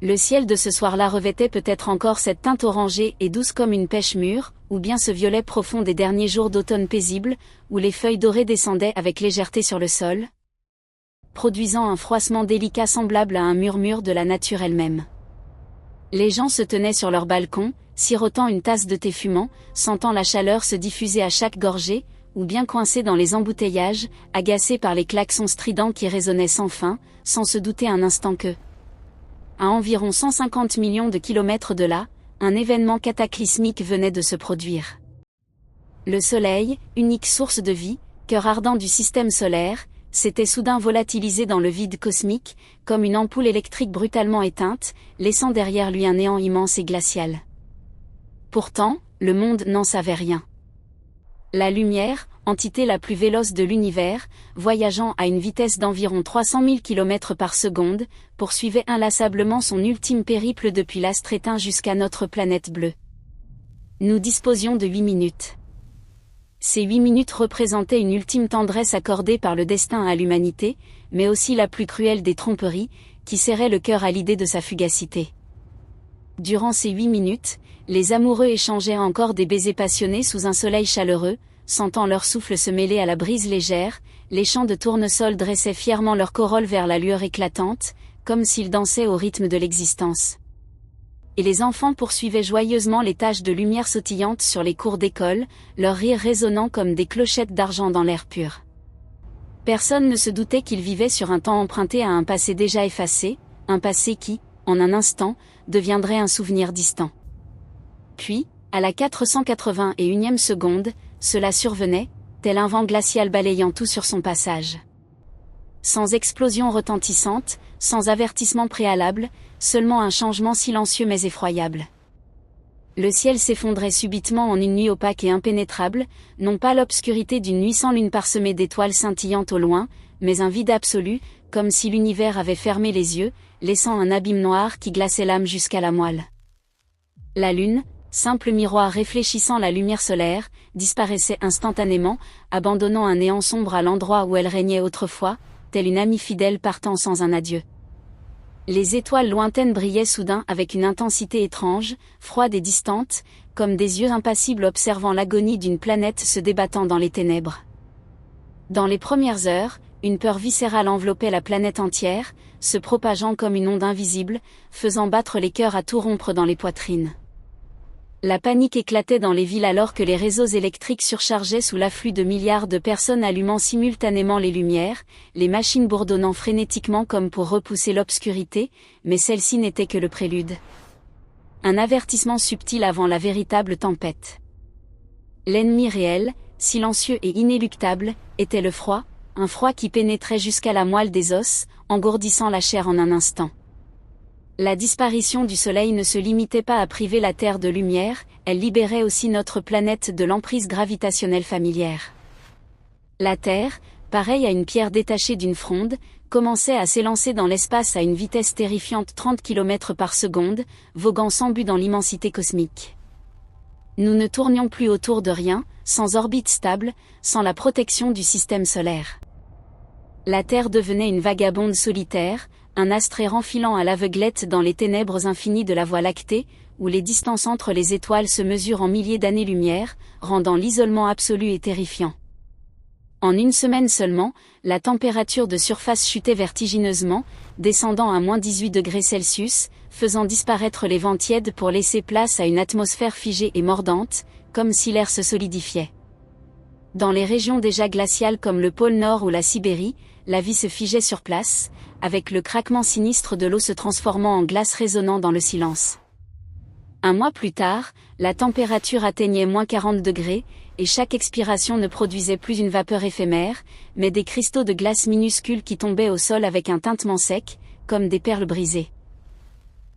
Le ciel de ce soir-là revêtait peut-être encore cette teinte orangée et douce comme une pêche mûre, ou bien ce violet profond des derniers jours d'automne paisible, où les feuilles dorées descendaient avec légèreté sur le sol, produisant un froissement délicat semblable à un murmure de la nature elle-même. Les gens se tenaient sur leur balcon, sirotant une tasse de thé fumant, sentant la chaleur se diffuser à chaque gorgée, ou bien coincés dans les embouteillages, agacés par les klaxons stridents qui résonnaient sans fin, sans se douter un instant que, à environ 150 millions de kilomètres de là, un événement cataclysmique venait de se produire. Le Soleil, unique source de vie, cœur ardent du système solaire, s'était soudain volatilisé dans le vide cosmique, comme une ampoule électrique brutalement éteinte, laissant derrière lui un néant immense et glacial. Pourtant, le monde n'en savait rien. La lumière, entité la plus véloce de l'univers, voyageant à une vitesse d'environ 300 000 km par seconde, poursuivait inlassablement son ultime périple depuis l'astre éteint jusqu'à notre planète bleue. Nous disposions de 8 minutes. Ces 8 minutes représentaient une ultime tendresse accordée par le destin à l'humanité, mais aussi la plus cruelle des tromperies, qui serrait le cœur à l'idée de sa fugacité. Durant ces 8 minutes, les amoureux échangeaient encore des baisers passionnés sous un soleil chaleureux, sentant leur souffle se mêler à la brise légère, les champs de tournesol dressaient fièrement leur corolle vers la lueur éclatante, comme s'ils dansaient au rythme de l'existence. Et les enfants poursuivaient joyeusement les taches de lumière sautillantes sur les cours d'école, leur rire résonnant comme des clochettes d'argent dans l'air pur. Personne ne se doutait qu'ils vivaient sur un temps emprunté à un passé déjà effacé, un passé qui, en un instant, deviendrait un souvenir distant. Puis, à la 481e seconde, cela survenait, tel un vent glacial balayant tout sur son passage. Sans explosion retentissante, sans avertissement préalable, seulement un changement silencieux mais effroyable. Le ciel s'effondrait subitement en une nuit opaque et impénétrable, non pas l'obscurité d'une nuit sans lune parsemée d'étoiles scintillantes au loin, mais un vide absolu, comme si l'univers avait fermé les yeux, laissant un abîme noir qui glaçait l'âme jusqu'à la moelle. La lune, simple miroir réfléchissant la lumière solaire, disparaissait instantanément, abandonnant un néant sombre à l'endroit où elle régnait autrefois, telle une amie fidèle partant sans un adieu. Les étoiles lointaines brillaient soudain avec une intensité étrange, froide et distante, comme des yeux impassibles observant l'agonie d'une planète se débattant dans les ténèbres. Dans les premières heures, une peur viscérale enveloppait la planète entière, se propageant comme une onde invisible, faisant battre les cœurs à tout rompre dans les poitrines. La panique éclatait dans les villes alors que les réseaux électriques surchargeaient sous l'afflux de milliards de personnes allumant simultanément les lumières, les machines bourdonnant frénétiquement comme pour repousser l'obscurité, mais celle-ci n'était que le prélude. Un avertissement subtil avant la véritable tempête. L'ennemi réel, silencieux et inéluctable, était le froid, un froid qui pénétrait jusqu'à la moelle des os, engourdissant la chair en un instant. La disparition du Soleil ne se limitait pas à priver la Terre de lumière, elle libérait aussi notre planète de l'emprise gravitationnelle familière. La Terre, pareille à une pierre détachée d'une fronde, commençait à s'élancer dans l'espace à une vitesse terrifiante 30 km par seconde, voguant sans but dans l'immensité cosmique. Nous ne tournions plus autour de rien, sans orbite stable, sans la protection du système solaire. La Terre devenait une vagabonde solitaire, un astre errant filant à l'aveuglette dans les ténèbres infinies de la Voie lactée, où les distances entre les étoiles se mesurent en milliers d'années-lumière, rendant l'isolement absolu et terrifiant. En une semaine seulement, la température de surface chutait vertigineusement, descendant à -18 degrés Celsius, faisant disparaître les vents tièdes pour laisser place à une atmosphère figée et mordante, comme si l'air se solidifiait. Dans les régions déjà glaciales comme le pôle Nord ou la Sibérie, la vie se figeait sur place, avec le craquement sinistre de l'eau se transformant en glace résonnant dans le silence. Un mois plus tard, la température atteignait -40 degrés, et chaque expiration ne produisait plus une vapeur éphémère, mais des cristaux de glace minuscules qui tombaient au sol avec un tintement sec, comme des perles brisées.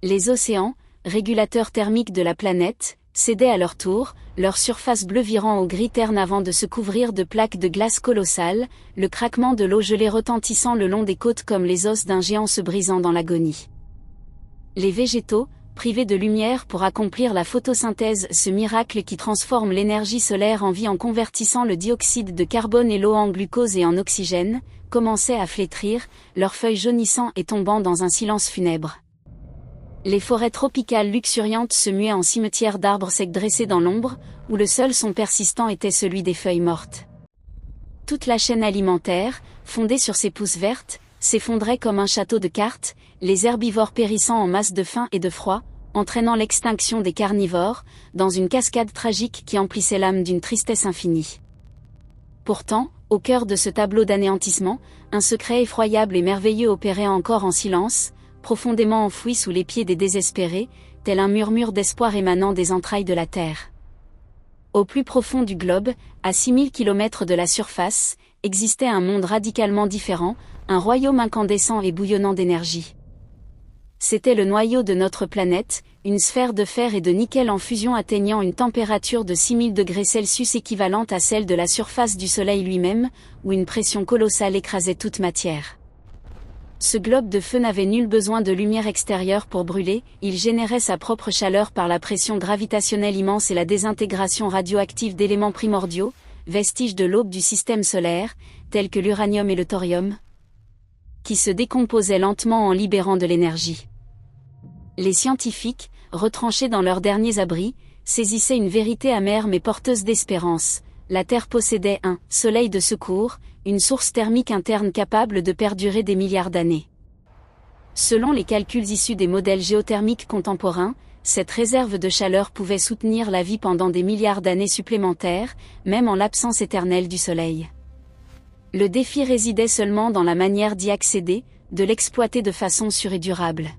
Les océans, régulateurs thermiques de la planète, cédaient à leur tour, leur surface bleue virant au gris terne avant de se couvrir de plaques de glace colossales, le craquement de l'eau gelée retentissant le long des côtes comme les os d'un géant se brisant dans l'agonie. Les végétaux, privés de lumière pour accomplir la photosynthèse, ce miracle qui transforme l'énergie solaire en vie en convertissant le dioxyde de carbone et l'eau en glucose et en oxygène, commençaient à flétrir, leurs feuilles jaunissant et tombant dans un silence funèbre. Les forêts tropicales luxuriantes se muaient en cimetières d'arbres secs dressés dans l'ombre, où le seul son persistant était celui des feuilles mortes. Toute la chaîne alimentaire, fondée sur ces pousses vertes, s'effondrait comme un château de cartes, les herbivores périssant en masse de faim et de froid, entraînant l'extinction des carnivores, dans une cascade tragique qui emplissait l'âme d'une tristesse infinie. Pourtant, au cœur de ce tableau d'anéantissement, un secret effroyable et merveilleux opérait encore en silence, profondément enfoui sous les pieds des désespérés, tel un murmure d'espoir émanant des entrailles de la terre. Au plus profond du globe, à 6000 km de la surface, existait un monde radicalement différent, un royaume incandescent et bouillonnant d'énergie. C'était le noyau de notre planète, une sphère de fer et de nickel en fusion atteignant une température de 6000 degrés Celsius équivalente à celle de la surface du Soleil lui-même, où une pression colossale écrasait toute matière. Ce globe de feu n'avait nul besoin de lumière extérieure pour brûler, il générait sa propre chaleur par la pression gravitationnelle immense et la désintégration radioactive d'éléments primordiaux, vestiges de l'aube du système solaire, tels que l'uranium et le thorium, qui se décomposaient lentement en libérant de l'énergie. Les scientifiques, retranchés dans leurs derniers abris, saisissaient une vérité amère mais porteuse d'espérance. La Terre possédait un « soleil de secours », une source thermique interne capable de perdurer des milliards d'années. Selon les calculs issus des modèles géothermiques contemporains, cette réserve de chaleur pouvait soutenir la vie pendant des milliards d'années supplémentaires, même en l'absence éternelle du Soleil. Le défi résidait seulement dans la manière d'y accéder, de l'exploiter de façon sûre et durable.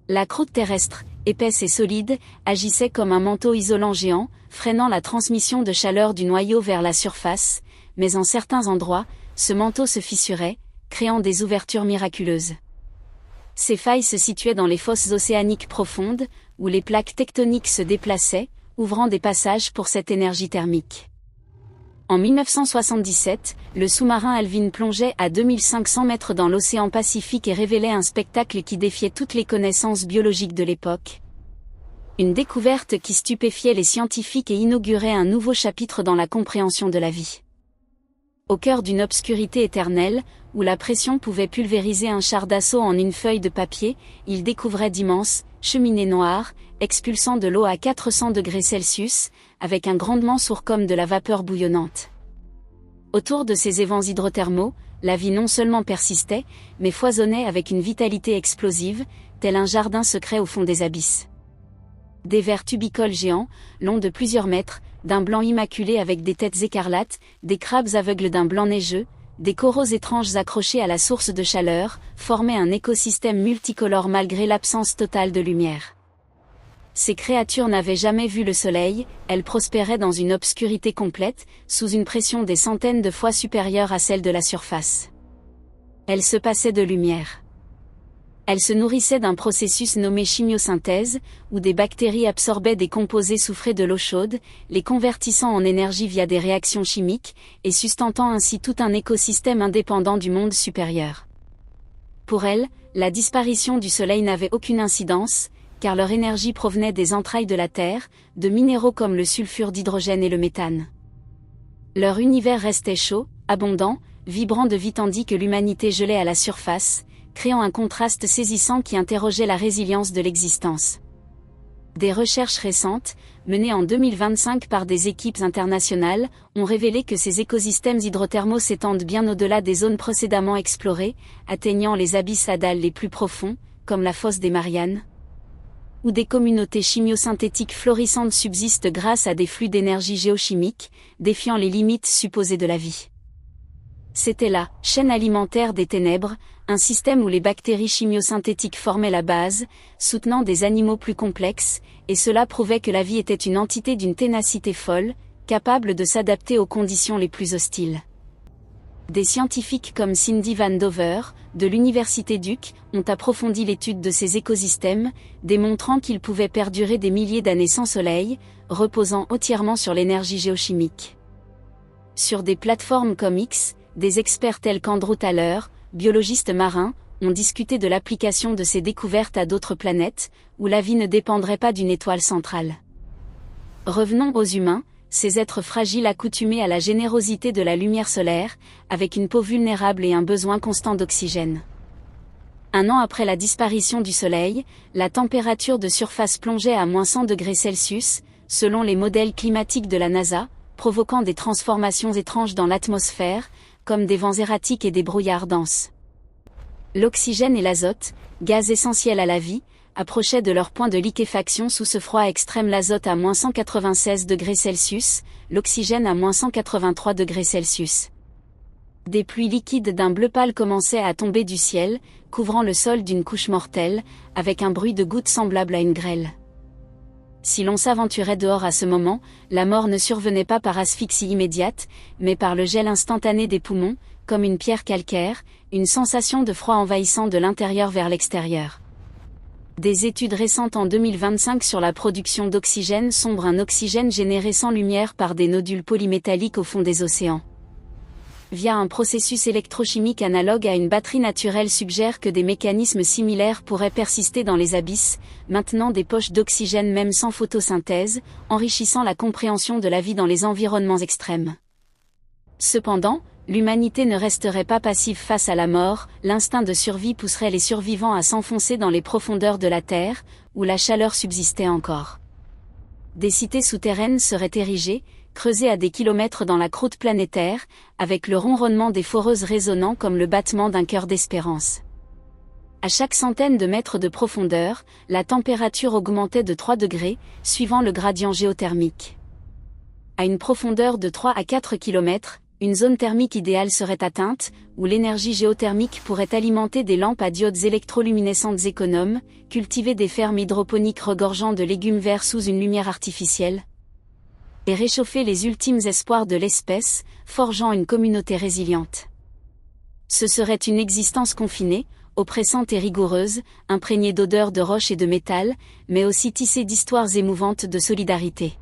La croûte terrestre, épaisse et solide, agissait comme un manteau isolant géant, freinant la transmission de chaleur du noyau vers la surface, mais en certains endroits, ce manteau se fissurait, créant des ouvertures miraculeuses. Ces failles se situaient dans les fosses océaniques profondes, où les plaques tectoniques se déplaçaient, ouvrant des passages pour cette énergie thermique. En 1977, le sous-marin Alvin plongeait à 2500 mètres dans l'océan Pacifique et révélait un spectacle qui défiait toutes les connaissances biologiques de l'époque. Une découverte qui stupéfiait les scientifiques et inaugurait un nouveau chapitre dans la compréhension de la vie. Au cœur d'une obscurité éternelle, où la pression pouvait pulvériser un char d'assaut en une feuille de papier, il découvrait d'immenses cheminées noires, expulsant de l'eau à 400 degrés Celsius, avec un grondement sourd comme de la vapeur bouillonnante. Autour de ces évents hydrothermaux, la vie non seulement persistait, mais foisonnait avec une vitalité explosive, tel un jardin secret au fond des abysses. Des vers tubicoles géants, longs de plusieurs mètres, d'un blanc immaculé avec des têtes écarlates, des crabes aveugles d'un blanc neigeux, des coraux étranges accrochés à la source de chaleur, formaient un écosystème multicolore malgré l'absence totale de lumière. Ces créatures n'avaient jamais vu le soleil, elles prospéraient dans une obscurité complète, sous une pression des centaines de fois supérieure à celle de la surface. Elles se passaient de lumière. Elles se nourrissaient d'un processus nommé chimiosynthèse, où des bactéries absorbaient des composés soufrés de l'eau chaude, les convertissant en énergie via des réactions chimiques, et sustentant ainsi tout un écosystème indépendant du monde supérieur. Pour elles, la disparition du Soleil n'avait aucune incidence, car leur énergie provenait des entrailles de la Terre, de minéraux comme le sulfure d'hydrogène et le méthane. Leur univers restait chaud, abondant, vibrant de vie tandis que l'humanité gelait à la surface, créant un contraste saisissant qui interrogeait la résilience de l'existence. Des recherches récentes, menées en 2025 par des équipes internationales, ont révélé que ces écosystèmes hydrothermaux s'étendent bien au-delà des zones précédemment explorées, atteignant les abysses à dalles les plus profonds, comme la fosse des Mariannes, où des communautés chimiosynthétiques florissantes subsistent grâce à des flux d'énergie géochimique, défiant les limites supposées de la vie. C'était la chaîne alimentaire des ténèbres, un système où les bactéries chimiosynthétiques formaient la base, soutenant des animaux plus complexes, et cela prouvait que la vie était une entité d'une ténacité folle, capable de s'adapter aux conditions les plus hostiles. Des scientifiques comme Cindy Van Dover, de l'Université Duke, ont approfondi l'étude de ces écosystèmes, démontrant qu'ils pouvaient perdurer des milliers d'années sans soleil, reposant entièrement sur l'énergie géochimique. Sur des plateformes comme X, des experts tels qu'Andrew Thaler, biologiste marin, ont discuté de l'application de ces découvertes à d'autres planètes, où la vie ne dépendrait pas d'une étoile centrale. Revenons aux humains, ces êtres fragiles accoutumés à la générosité de la lumière solaire, avec une peau vulnérable et un besoin constant d'oxygène. Un an après la disparition du Soleil, la température de surface plongeait à -100°C, selon les modèles climatiques de la NASA, provoquant des transformations étranges dans l'atmosphère, comme des vents erratiques et des brouillards denses. L'oxygène et l'azote, gaz essentiels à la vie, approchaient de leur point de liquéfaction sous ce froid extrême. L'azote à -196°C, l'oxygène à -183°C. Des pluies liquides d'un bleu pâle commençaient à tomber du ciel, couvrant le sol d'une couche mortelle, avec un bruit de gouttes semblable à une grêle. Si l'on s'aventurait dehors à ce moment, la mort ne survenait pas par asphyxie immédiate, mais par le gel instantané des poumons, comme une pierre calcaire, une sensation de froid envahissant de l'intérieur vers l'extérieur. Des études récentes en 2025 sur la production d'oxygène sombre, un oxygène généré sans lumière par des nodules polymétalliques au fond des océans. Via un processus électrochimique analogue à une batterie naturelle, suggère que des mécanismes similaires pourraient persister dans les abysses, maintenant des poches d'oxygène même sans photosynthèse, enrichissant la compréhension de la vie dans les environnements extrêmes. Cependant, l'humanité ne resterait pas passive face à la mort, l'instinct de survie pousserait les survivants à s'enfoncer dans les profondeurs de la Terre, où la chaleur subsistait encore. Des cités souterraines seraient érigées, creusées à des kilomètres dans la croûte planétaire, avec le ronronnement des foreuses résonnant comme le battement d'un cœur d'espérance. À chaque centaine de mètres de profondeur, la température augmentait de 3 degrés, suivant le gradient géothermique. À une profondeur de 3 à 4 km, une zone thermique idéale serait atteinte, où l'énergie géothermique pourrait alimenter des lampes à diodes électroluminescentes économes, cultiver des fermes hydroponiques regorgeant de légumes verts sous une lumière artificielle, et réchauffer les ultimes espoirs de l'espèce, forgeant une communauté résiliente. Ce serait une existence confinée, oppressante et rigoureuse, imprégnée d'odeurs de roche et de métal, mais aussi tissée d'histoires émouvantes de solidarité.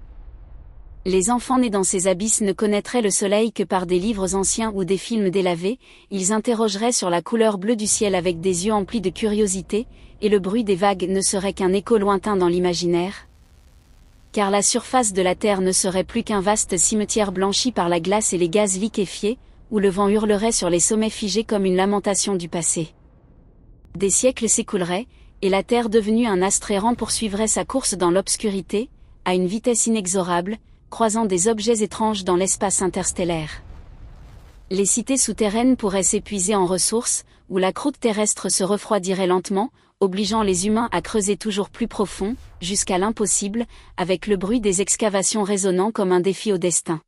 Les enfants nés dans ces abysses ne connaîtraient le soleil que par des livres anciens ou des films délavés, ils interrogeraient sur la couleur bleue du ciel avec des yeux emplis de curiosité, et le bruit des vagues ne serait qu'un écho lointain dans l'imaginaire. Car la surface de la Terre ne serait plus qu'un vaste cimetière blanchi par la glace et les gaz liquéfiés, où le vent hurlerait sur les sommets figés comme une lamentation du passé. Des siècles s'écouleraient, et la Terre devenue un astre errant poursuivrait sa course dans l'obscurité, à une vitesse inexorable, croisant des objets étranges dans l'espace interstellaire. Les cités souterraines pourraient s'épuiser en ressources, où la croûte terrestre se refroidirait lentement, obligeant les humains à creuser toujours plus profond, jusqu'à l'impossible, avec le bruit des excavations résonnant comme un défi au destin.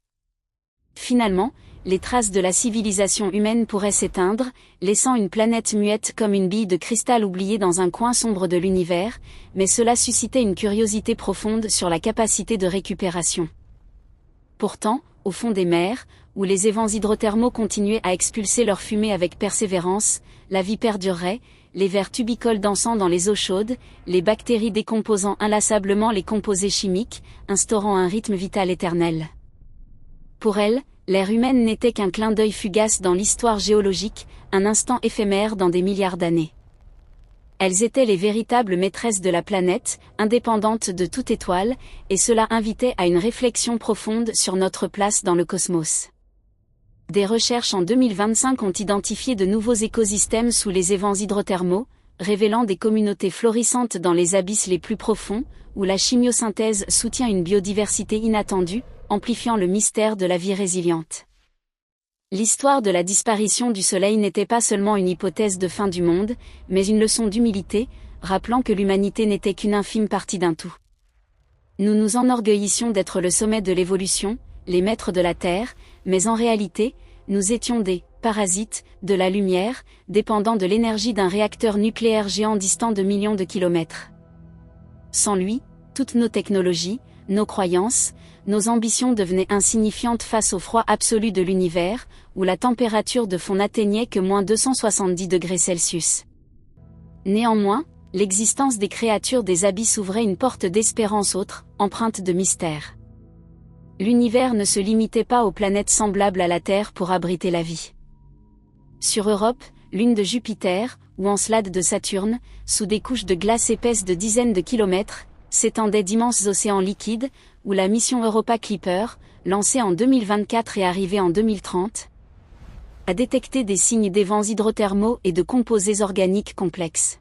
Finalement, les traces de la civilisation humaine pourraient s'éteindre, laissant une planète muette comme une bille de cristal oubliée dans un coin sombre de l'univers, mais cela suscitait une curiosité profonde sur la capacité de récupération. Pourtant, au fond des mers, où les évents hydrothermaux continuaient à expulser leur fumée avec persévérance, la vie perdurerait, les vers tubicoles dansant dans les eaux chaudes, les bactéries décomposant inlassablement les composés chimiques, instaurant un rythme vital éternel. Pour elles, l'ère humaine n'était qu'un clin d'œil fugace dans l'histoire géologique, un instant éphémère dans des milliards d'années. Elles étaient les véritables maîtresses de la planète, indépendantes de toute étoile, et cela invitait à une réflexion profonde sur notre place dans le cosmos. Des recherches en 2025 ont identifié de nouveaux écosystèmes sous les évents hydrothermaux, révélant des communautés florissantes dans les abysses les plus profonds, où la chimiosynthèse soutient une biodiversité inattendue, amplifiant le mystère de la vie résiliente. L'histoire de la disparition du Soleil n'était pas seulement une hypothèse de fin du monde, mais une leçon d'humilité, rappelant que l'humanité n'était qu'une infime partie d'un tout. Nous nous enorgueillissions d'être le sommet de l'évolution, les maîtres de la Terre, mais en réalité, nous étions des parasites de la lumière, dépendant de l'énergie d'un réacteur nucléaire géant distant de millions de kilomètres. Sans lui, toutes nos technologies, nos croyances, nos ambitions devenaient insignifiantes face au froid absolu de l'univers, où la température de fond n'atteignait que -270°C. Néanmoins, l'existence des créatures des abysses ouvrait une porte d'espérance autre, empreinte de mystère. L'univers ne se limitait pas aux planètes semblables à la Terre pour abriter la vie. Sur Europe, lune de Jupiter, ou Encelade de Saturne, sous des couches de glace épaisses de dizaines de kilomètres, s'étendaient d'immenses océans liquides, où la mission Europa Clipper, lancée en 2024 et arrivée en 2030, à détecter des signes d'évents hydrothermaux et de composés organiques complexes.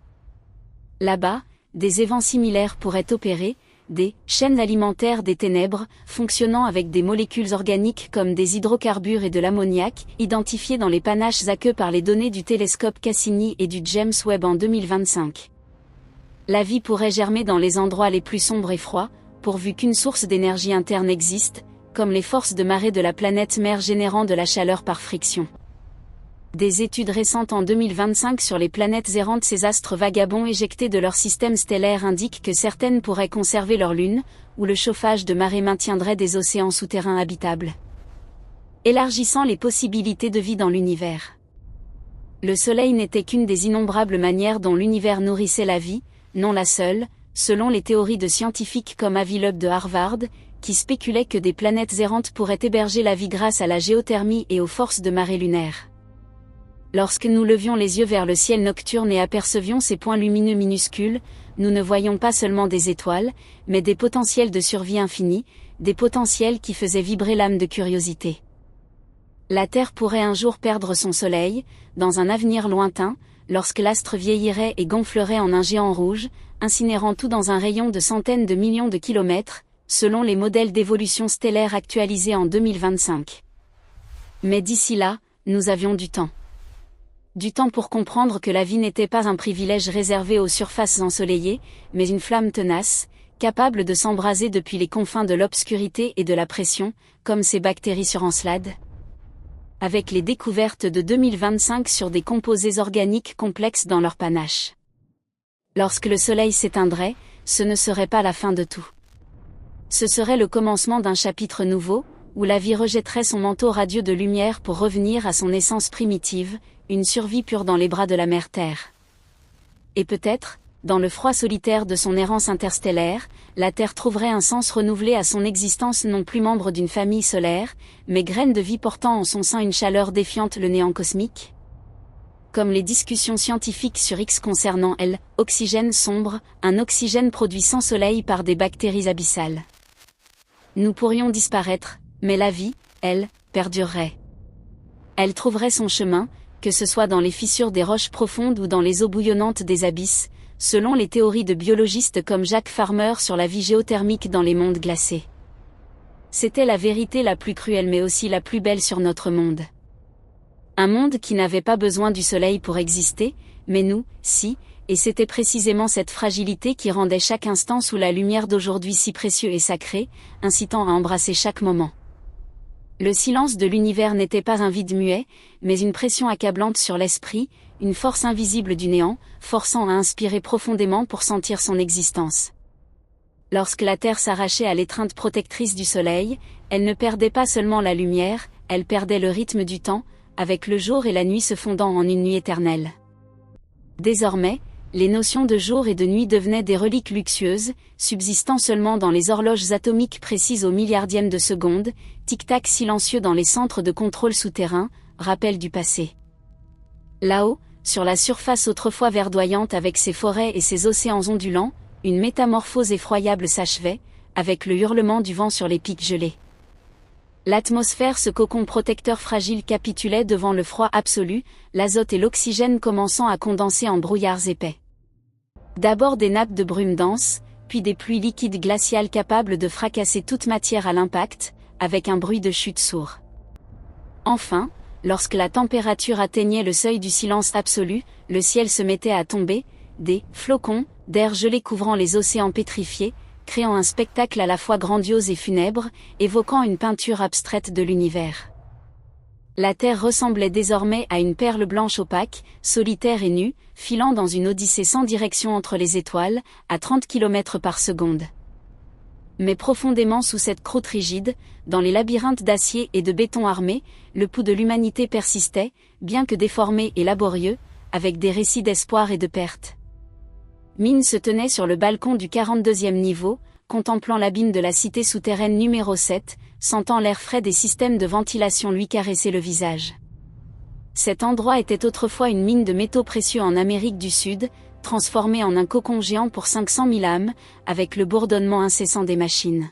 Là-bas, des évents similaires pourraient opérer, des chaînes alimentaires des ténèbres, fonctionnant avec des molécules organiques comme des hydrocarbures et de l'ammoniac, identifiées dans les panaches aqueux par les données du télescope Cassini et du James Webb en 2025. La vie pourrait germer dans les endroits les plus sombres et froids, pourvu qu'une source d'énergie interne existe, comme les forces de marée de la planète mère générant de la chaleur par friction. Des études récentes en 2025 sur les planètes errantes, ces astres vagabonds éjectés de leur système stellaire, indiquent que certaines pourraient conserver leur lune, où le chauffage de marée maintiendrait des océans souterrains habitables, élargissant les possibilités de vie dans l'univers. Le Soleil n'était qu'une des innombrables manières dont l'univers nourrissait la vie, non la seule, selon les théories de scientifiques comme Avi Loeb de Harvard, qui spéculaient que des planètes errantes pourraient héberger la vie grâce à la géothermie et aux forces de marée lunaire. Lorsque nous levions les yeux vers le ciel nocturne et apercevions ces points lumineux minuscules, nous ne voyions pas seulement des étoiles, mais des potentiels de survie infinis, des potentiels qui faisaient vibrer l'âme de curiosité. La Terre pourrait un jour perdre son Soleil, dans un avenir lointain, lorsque l'astre vieillirait et gonflerait en un géant rouge, incinérant tout dans un rayon de centaines de millions de kilomètres, selon les modèles d'évolution stellaire actualisés en 2025. Mais d'ici là, nous avions du temps. Du temps pour comprendre que la vie n'était pas un privilège réservé aux surfaces ensoleillées, mais une flamme tenace, capable de s'embraser depuis les confins de l'obscurité et de la pression, comme ces bactéries sur Encelade. Avec les découvertes de 2025 sur des composés organiques complexes dans leur panache. Lorsque le Soleil s'éteindrait, ce ne serait pas la fin de tout. Ce serait le commencement d'un chapitre nouveau, où la vie rejetterait son manteau radieux de lumière pour revenir à son essence primitive, une survie pure dans les bras de la mère Terre. Et peut-être, dans le froid solitaire de son errance interstellaire, la Terre trouverait un sens renouvelé à son existence, non plus membre d'une famille solaire, mais graine de vie portant en son sein une chaleur défiante le néant cosmique. Comme les discussions scientifiques sur X concernant l'oxygène sombre, un oxygène produit sans soleil par des bactéries abyssales. Nous pourrions disparaître, mais la vie, elle, perdurerait. Elle trouverait son chemin, que ce soit dans les fissures des roches profondes ou dans les eaux bouillonnantes des abysses, selon les théories de biologistes comme Jacques Farmer sur la vie géothermique dans les mondes glacés. C'était la vérité la plus cruelle mais aussi la plus belle sur notre monde. Un monde qui n'avait pas besoin du soleil pour exister, mais nous, si, et c'était précisément cette fragilité qui rendait chaque instant sous la lumière d'aujourd'hui si précieux et sacré, incitant à embrasser chaque moment. Le silence de l'univers n'était pas un vide muet, mais une pression accablante sur l'esprit, une force invisible du néant, forçant à inspirer profondément pour sentir son existence. Lorsque la Terre s'arrachait à l'étreinte protectrice du Soleil, elle ne perdait pas seulement la lumière, elle perdait le rythme du temps, avec le jour et la nuit se fondant en une nuit éternelle. Désormais, les notions de jour et de nuit devenaient des reliques luxueuses, subsistant seulement dans les horloges atomiques précises au milliardième de seconde, tic-tac silencieux dans les centres de contrôle souterrains, rappel du passé. Là-haut, sur la surface autrefois verdoyante avec ses forêts et ses océans ondulants, une métamorphose effroyable s'achevait, avec le hurlement du vent sur les pics gelés. L'atmosphère, ce cocon protecteur fragile, capitulait devant le froid absolu, l'azote et l'oxygène commençant à condenser en brouillards épais. D'abord des nappes de brume dense, puis des pluies liquides glaciales capables de fracasser toute matière à l'impact, avec un bruit de chute sourd. Enfin, lorsque la température atteignait le seuil du silence absolu, le ciel se mettait à tomber, des flocons d'air gelé couvrant les océans pétrifiés, créant un spectacle à la fois grandiose et funèbre, évoquant une peinture abstraite de l'univers. La Terre ressemblait désormais à une perle blanche opaque, solitaire et nue, filant dans une odyssée sans direction entre les étoiles, à 30 km par seconde. Mais profondément sous cette croûte rigide, dans les labyrinthes d'acier et de béton armé, le pouls de l'humanité persistait, bien que déformé et laborieux, avec des récits d'espoir et de perte. Mine se tenait sur le balcon du 42e niveau, contemplant l'abîme de la cité souterraine numéro 7, sentant l'air frais des systèmes de ventilation lui caresser le visage. Cet endroit était autrefois une mine de métaux précieux en Amérique du Sud, transformée en un cocon géant pour 500 000 âmes, avec le bourdonnement incessant des machines.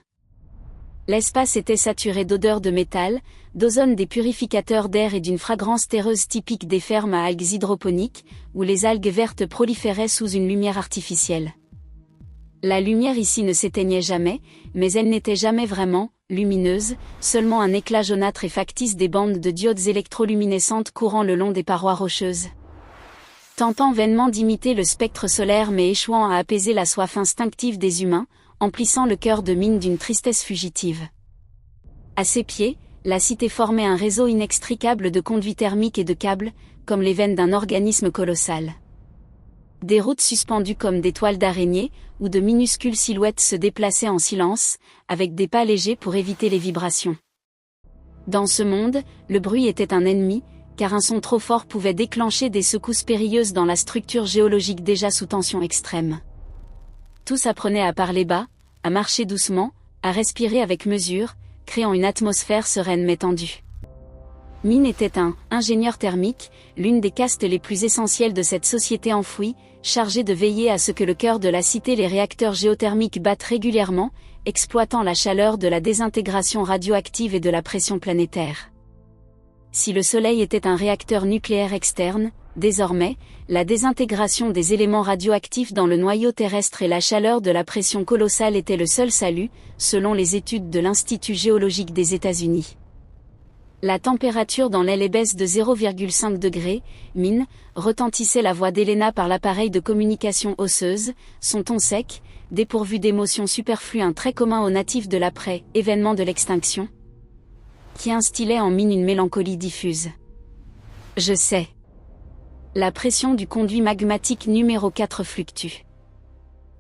L'espace était saturé d'odeurs de métal, d'ozone des purificateurs d'air et d'une fragrance terreuse typique des fermes à algues hydroponiques, où les algues vertes proliféraient sous une lumière artificielle. La lumière ici ne s'éteignait jamais, mais elle n'était jamais vraiment lumineuse, seulement un éclat jaunâtre et factice des bandes de diodes électroluminescentes courant le long des parois rocheuses. Tentant vainement d'imiter le spectre solaire mais échouant à apaiser la soif instinctive des humains, emplissant le cœur de Mine d'une tristesse fugitive. À ses pieds, la cité formait un réseau inextricable de conduits thermiques et de câbles, comme les veines d'un organisme colossal. Des routes suspendues comme des toiles d'araignée, où de minuscules silhouettes se déplaçaient en silence, avec des pas légers pour éviter les vibrations. Dans ce monde, le bruit était un ennemi, car un son trop fort pouvait déclencher des secousses périlleuses dans la structure géologique déjà sous tension extrême. Tous apprenaient à parler bas, à marcher doucement, à respirer avec mesure, créant une atmosphère sereine mais tendue. Mine était un ingénieur thermique, l'une des castes les plus essentielles de cette société enfouie, chargée de veiller à ce que le cœur de la cité les réacteurs géothermiques battent régulièrement, exploitant la chaleur de la désintégration radioactive et de la pression planétaire. Si le Soleil était un réacteur nucléaire externe, désormais, la désintégration des éléments radioactifs dans le noyau terrestre et la chaleur de la pression colossale étaient le seul salut, selon les études de l'Institut géologique des États-Unis. La température dans l'aile baisse de 0,5 degrés, Mine, retentissait la voix d'Elena par l'appareil de communication osseuse, son ton sec, dépourvu d'émotions superflues, un trait commun aux natifs de l'après-événement de l'extinction, qui instillait en Mine une mélancolie diffuse. Je sais. La pression du conduit magmatique numéro 4 fluctue.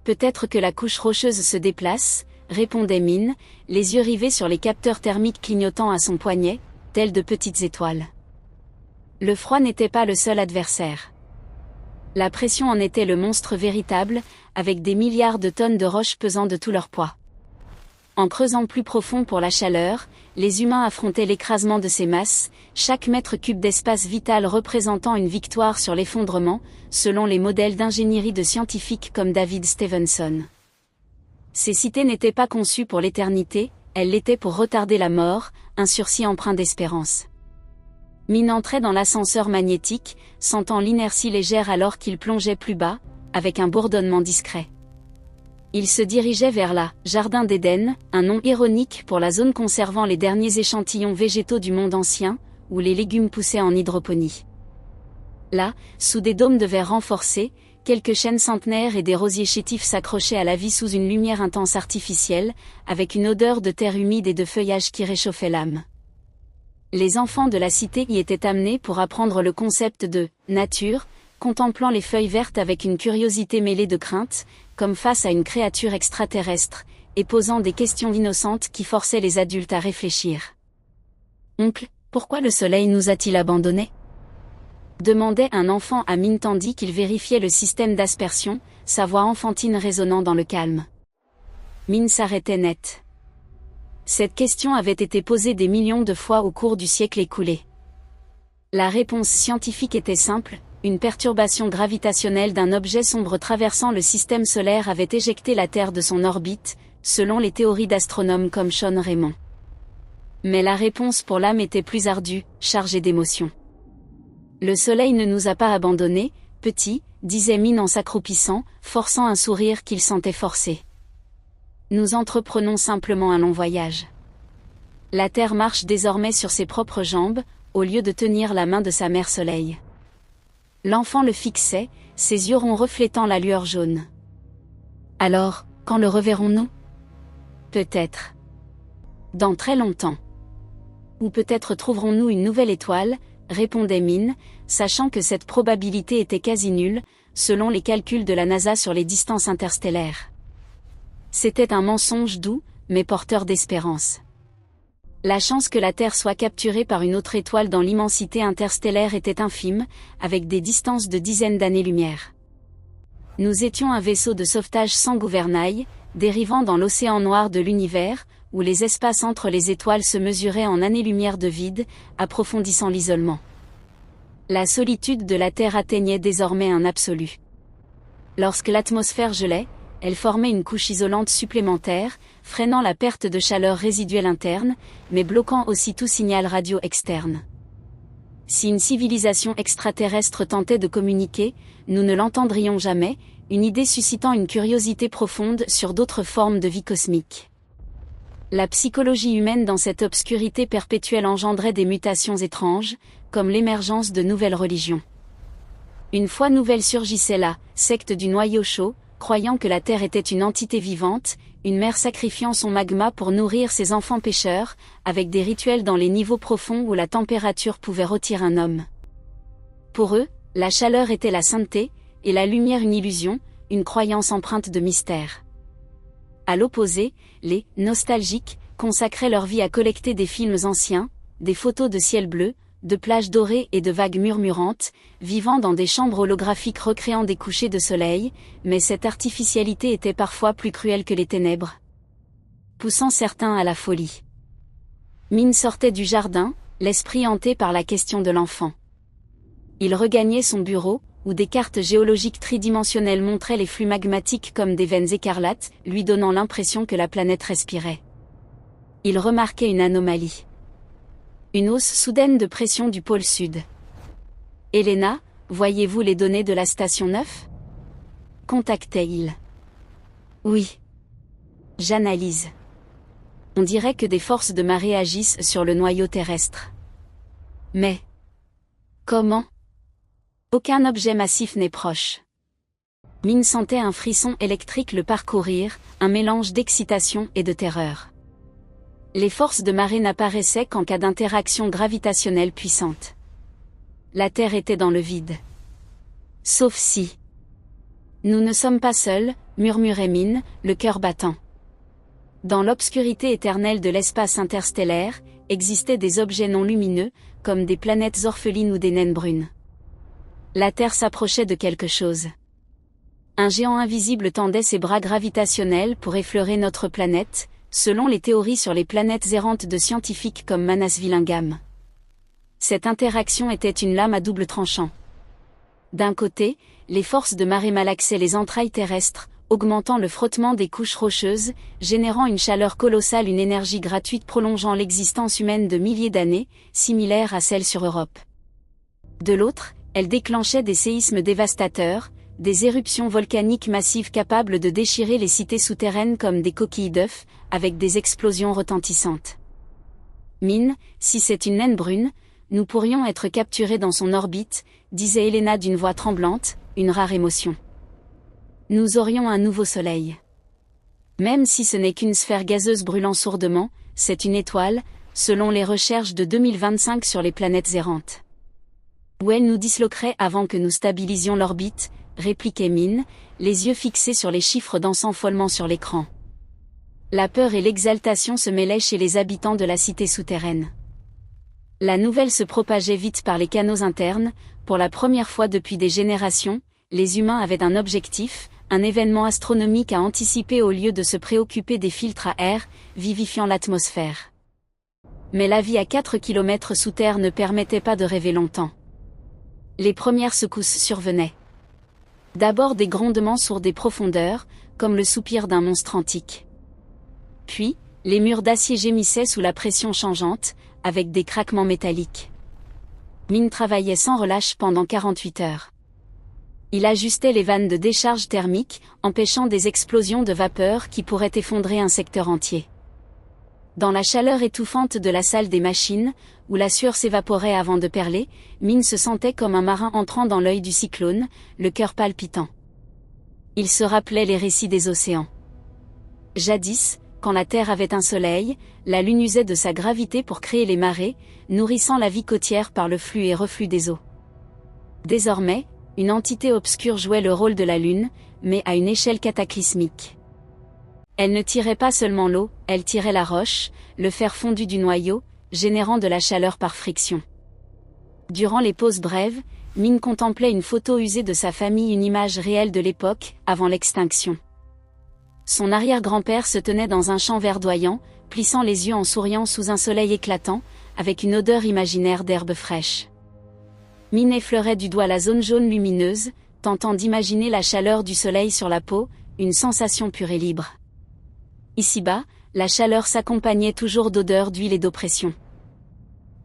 Peut-être que la couche rocheuse se déplace, répondait Mine, les yeux rivés sur les capteurs thermiques clignotant à son poignet, telles de petites étoiles. Le froid n'était pas le seul adversaire. La pression en était le monstre véritable, avec des milliards de tonnes de roches pesant de tout leur poids. En creusant plus profond pour la chaleur, les humains affrontaient l'écrasement de ces masses, chaque mètre cube d'espace vital représentant une victoire sur l'effondrement, selon les modèles d'ingénierie de scientifiques comme David Stevenson. Ces cités n'étaient pas conçues pour l'éternité, elles l'étaient pour retarder la mort, un sursis empreint d'espérance. Mine entrait dans l'ascenseur magnétique, sentant l'inertie légère alors qu'il plongeait plus bas, avec un bourdonnement discret. Il se dirigeait vers la « Jardin d'Éden », un nom ironique pour la zone conservant les derniers échantillons végétaux du monde ancien, où les légumes poussaient en hydroponie. Là, sous des dômes de verre renforcés, quelques chênes centenaires et des rosiers chétifs s'accrochaient à la vie sous une lumière intense artificielle, avec une odeur de terre humide et de feuillage qui réchauffait l'âme. Les enfants de la cité y étaient amenés pour apprendre le concept de « nature », contemplant les feuilles vertes avec une curiosité mêlée de crainte, comme face à une créature extraterrestre, et posant des questions innocentes qui forçaient les adultes à réfléchir. « Oncle, pourquoi le soleil nous a-t-il abandonnés ?» demandait un enfant à Mine tandis qu'il vérifiait le système d'aspersion, sa voix enfantine résonnant dans le calme. Mine s'arrêtait net. Cette question avait été posée des millions de fois au cours du siècle écoulé. La réponse scientifique était simple, une perturbation gravitationnelle d'un objet sombre traversant le système solaire avait éjecté la Terre de son orbite, selon les théories d'astronomes comme Sean Raymond. Mais la réponse pour l'âme était plus ardue, chargée d'émotions. Le soleil ne nous a pas abandonnés, petit, disait Mine en s'accroupissant, forçant un sourire qu'il sentait forcé. Nous entreprenons simplement un long voyage. La Terre marche désormais sur ses propres jambes, au lieu de tenir la main de sa mère Soleil. L'enfant le fixait, ses yeux ronds reflétant la lueur jaune. Alors, quand le reverrons-nous ? Peut-être. Dans très longtemps. Ou peut-être trouverons-nous une nouvelle étoile, répondait Mine, sachant que cette probabilité était quasi nulle, selon les calculs de la NASA sur les distances interstellaires. C'était un mensonge doux, mais porteur d'espérance. La chance que la Terre soit capturée par une autre étoile dans l'immensité interstellaire était infime, avec des distances de dizaines d'années-lumière. Nous étions un vaisseau de sauvetage sans gouvernail, dérivant dans l'océan noir de l'univers, où les espaces entre les étoiles se mesuraient en années-lumière de vide, approfondissant l'isolement. La solitude de la Terre atteignait désormais un absolu. Lorsque l'atmosphère gelait, elle formait une couche isolante supplémentaire, freinant la perte de chaleur résiduelle interne, mais bloquant aussi tout signal radio externe. Si une civilisation extraterrestre tentait de communiquer, nous ne l'entendrions jamais, une idée suscitant une curiosité profonde sur d'autres formes de vie cosmique. La psychologie humaine dans cette obscurité perpétuelle engendrait des mutations étranges, comme l'émergence de nouvelles religions. Une foi nouvelle surgissait là, secte du noyau chaud, croyant que la Terre était une entité vivante, une mère sacrifiant son magma pour nourrir ses enfants pécheurs, avec des rituels dans les niveaux profonds où la température pouvait rôtir un homme. Pour eux, la chaleur était la sainteté, et la lumière une illusion, une croyance empreinte de mystère. À l'opposé, les « nostalgiques » consacraient leur vie à collecter des films anciens, des photos de ciel bleu, de plages dorées et de vagues murmurantes, vivant dans des chambres holographiques recréant des couchers de soleil, mais cette artificialité était parfois plus cruelle que les ténèbres, poussant certains à la folie. Min sortait du jardin, l'esprit hanté par la question de l'enfant. Il regagnait son bureau, où des cartes géologiques tridimensionnelles montraient les flux magmatiques comme des veines écarlates, lui donnant l'impression que la planète respirait. Il remarquait une anomalie. Une hausse soudaine de pression du pôle sud. « Elena, voyez-vous les données de la station 9 ?» contactait-il. « Oui. J'analyse. On dirait que des forces de marée agissent sur le noyau terrestre. Mais comment ? Aucun objet massif n'est proche. » Min sentait un frisson électrique le parcourir, un mélange d'excitation et de terreur. Les forces de marée n'apparaissaient qu'en cas d'interaction gravitationnelle puissante. La Terre était dans le vide. Sauf si... Nous ne sommes pas seuls, murmurait Min, le cœur battant. Dans l'obscurité éternelle de l'espace interstellaire, existaient des objets non lumineux, comme des planètes orphelines ou des naines brunes. La Terre s'approchait de quelque chose. Un géant invisible tendait ses bras gravitationnels pour effleurer notre planète, selon les théories sur les planètes errantes de scientifiques comme Manas Villingam. Cette interaction était une lame à double tranchant. D'un côté, les forces de marée malaxaient les entrailles terrestres, augmentant le frottement des couches rocheuses, générant une chaleur colossale, une énergie gratuite prolongeant l'existence humaine de milliers d'années, similaire à celle sur Europe. De l'autre, elle déclenchait des séismes dévastateurs, des éruptions volcaniques massives capables de déchirer les cités souterraines comme des coquilles d'œufs, avec des explosions retentissantes. Min, si c'est une naine brune, nous pourrions être capturés dans son orbite, disait Elena d'une voix tremblante, une rare émotion. Nous aurions un nouveau soleil. Même si ce n'est qu'une sphère gazeuse brûlant sourdement, c'est une étoile, selon les recherches de 2025 sur les planètes errantes. Où elle nous disloquerait avant que nous stabilisions l'orbite, répliquait Min, les yeux fixés sur les chiffres dansant follement sur l'écran. La peur et l'exaltation se mêlaient chez les habitants de la cité souterraine. La nouvelle se propageait vite par les canaux internes, pour la première fois depuis des générations, les humains avaient un objectif, un événement astronomique à anticiper au lieu de se préoccuper des filtres à air, vivifiant l'atmosphère. Mais la vie à 4 km sous terre ne permettait pas de rêver longtemps. Les premières secousses survenaient. D'abord des grondements sourds des profondeurs, comme le soupir d'un monstre antique. Puis, les murs d'acier gémissaient sous la pression changeante, avec des craquements métalliques. Min travaillait sans relâche pendant 48 heures. Il ajustait les vannes de décharge thermique, empêchant des explosions de vapeur qui pourraient effondrer un secteur entier. Dans la chaleur étouffante de la salle des machines, où la sueur s'évaporait avant de perler, Min se sentait comme un marin entrant dans l'œil du cyclone, le cœur palpitant. Il se rappelait les récits des océans. Jadis, quand la Terre avait un soleil, la Lune usait de sa gravité pour créer les marées, nourrissant la vie côtière par le flux et reflux des eaux. Désormais, une entité obscure jouait le rôle de la Lune, mais à une échelle cataclysmique. Elle ne tirait pas seulement l'eau, elle tirait la roche, le fer fondu du noyau, générant de la chaleur par friction. Durant les pauses brèves, Min contemplait une photo usée de sa famille, une image réelle de l'époque, avant l'extinction. Son arrière-grand-père se tenait dans un champ verdoyant, plissant les yeux en souriant sous un soleil éclatant, avec une odeur imaginaire d'herbe fraîche. Min effleurait du doigt la zone jaune lumineuse, tentant d'imaginer la chaleur du soleil sur la peau, une sensation pure et libre. Ici-bas, la chaleur s'accompagnait toujours d'odeurs d'huile et d'oppression.